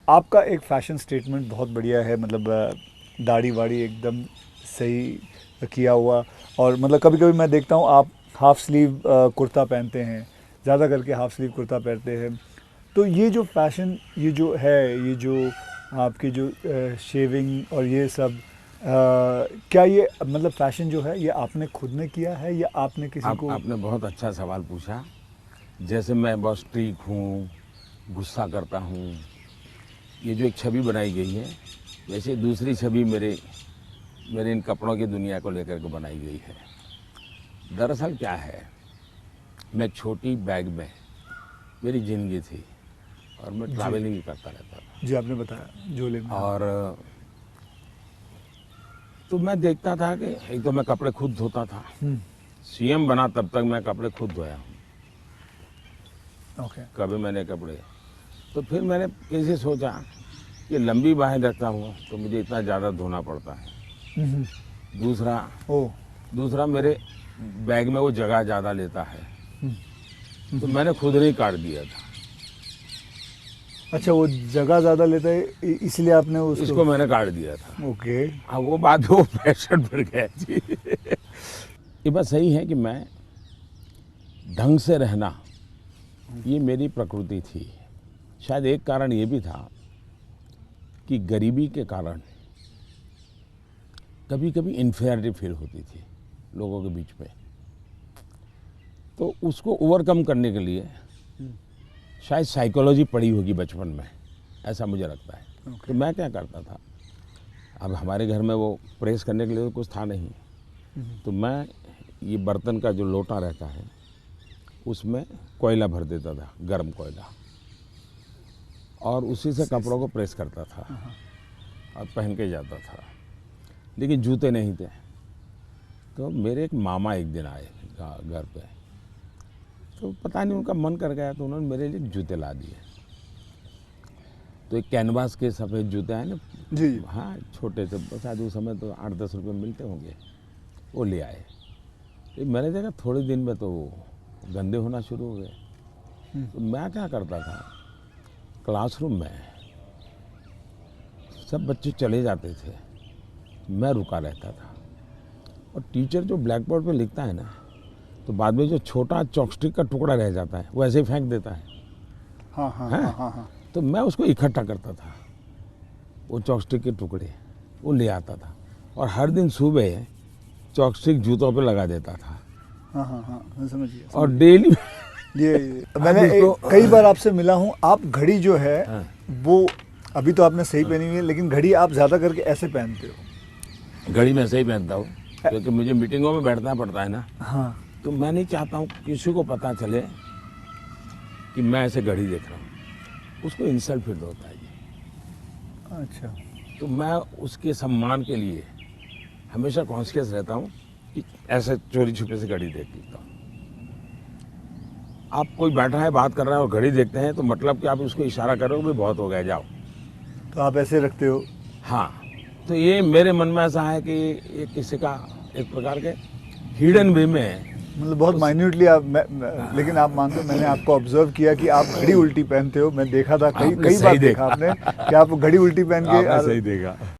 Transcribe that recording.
आपका एक fashion statement बहुत बढ़िया है, मतलब दाढ़ी वाड़ी एकदम सही किया हुआ। और मतलब कभी कभी मैं देखता हूँ आप हाफ़ स्लीव कुर्ता पहनते हैं, ज़्यादा करके हाफ़ स्लीव कुर्ता पहनते हैं। तो ये जो फ़ैशन, ये जो है, ये जो आपकी जो शेविंग और ये सब, क्या ये मतलब फ़ैशन जो है ये आपने खुद ने किया है या आपने किसी को? आपने बहुत अच्छा सवाल पूछा। जैसे मैं बहुत स्ट्रीक हूँ, गुस्सा करता हूँ, ये जो एक छवि बनाई गई है, वैसे दूसरी छवि मेरे मेरे इन कपड़ों की दुनिया को लेकर के बनाई गई है। दरअसल क्या है, मैं एक छोटी बैग में मेरी ज़िंदगी थी और मैं जी ट्रैवलिंग करता रहता था। जी, आपने बताया झोले में, हाँ। और तो मैं देखता था कि एक तो मैं कपड़े खुद धोता था। सीएम बना तब तक मैं कपड़े खुद धोया हूँ, ओके। कभी मैंने कपड़े। तो फिर मैंने कैसे सोचा कि लंबी बाहें रखता हूँ तो मुझे इतना ज़्यादा धोना पड़ता है। दूसरा ओ। दूसरा मेरे बैग में वो जगह ज़्यादा लेता है, तो मैंने खुद नहीं काट दिया था। अच्छा, वो जगह ज़्यादा लेता है इसलिए आपने उसको? इसको मैंने काट दिया था। ओके। हाँ, वो बात वो फैशन पर गया जी। ये बात सही है कि मैं ढंग से रहना, ये मेरी प्रकृति थी। शायद एक कारण ये भी था कि गरीबी के कारण कभी कभी इन्फेरिटी फील होती थी लोगों के बीच में। तो उसको ओवरकम करने के लिए शायद साइकोलॉजी पढ़ी होगी बचपन में, ऐसा मुझे लगता है। तो मैं क्या करता था, अब हमारे घर में वो प्रेस करने के लिए कुछ था नहीं, तो मैं ये बर्तन का जो लोटा रहता है उसमें कोयला भर देता था, गर्म कोयला, और उसी से कपड़ों को प्रेस करता था और पहन के जाता था। लेकिन जूते नहीं थे। तो मेरे एक मामा एक दिन आए घर पे, तो पता नहीं उनका मन कर गया तो उन्होंने मेरे लिए जूते ला दिए। तो एक कैनवास के सफ़ेद जूते हैं ना जी। हाँ, छोटे से, शायद उस समय तो 8-10 रुपये मिलते होंगे, वो ले आए। तो मैंने देखा थोड़े दिन में तो वो गंदे होना शुरू हो गए। तो मैं क्या करता था, क्लासरूम में सब बच्चे चले जाते थे, मैं रुका रहता था, और टीचर जो ब्लैक बोर्ड पे लिखता है ना, तो बाद में जो छोटा चॉपस्टिक का टुकड़ा रह जाता है वो ऐसे ही फेंक देता है। हाँ हाँ हैं? हाँ हाँ हाँ। तो मैं उसको इकट्ठा करता था, वो चॉपस्टिक के टुकड़े वो ले आता था, और हर दिन सुबह चॉपस्टिक जूतों पे लगा देता था। हाँ हाँ हाँ, मैं समझ गया, और समझ डेली गया। ये मैंने कई बार आपसे मिला हूँ। आप घड़ी जो है हाँ, वो अभी तो आपने सही पहनी हुई है, लेकिन घड़ी आप ज़्यादा करके ऐसे पहनते हो। घड़ी मैं सही पहनता हूँ क्योंकि मुझे मीटिंगों में बैठना पड़ता है ना। हाँ। तो मैं नहीं चाहता हूँ किसी को पता चले कि मैं ऐसे घड़ी देख रहा हूँ, उसको इंसल्ट फील होता है जी। अच्छा। तो मैं उसके सम्मान के लिए हमेशा कॉन्शियस रहता हूँ कि ऐसे चोरी छुपे से घड़ी देख लेता हूँ। आप कोई बैठा है बात कर रहा है और घड़ी देखते हैं तो मतलब कि आप उसको इशारा करोगे भी बहुत हो गया, जाओ। तो आप ऐसे रखते हो? हाँ, तो ये मेरे मन में ऐसा है कि ये किसी का एक प्रकार के हिडन वे में है। मतलब बहुत माइन्यूटली आप लेकिन आप मानते हो, मैंने आपको ऑब्जर्व किया कि आप घड़ी उल्टी पहनते हो। मैं देखा था, कई आपने कई बार सही देखा देखा। आपने कि आप घड़ी उल्टी पहन के आपने सही देखा।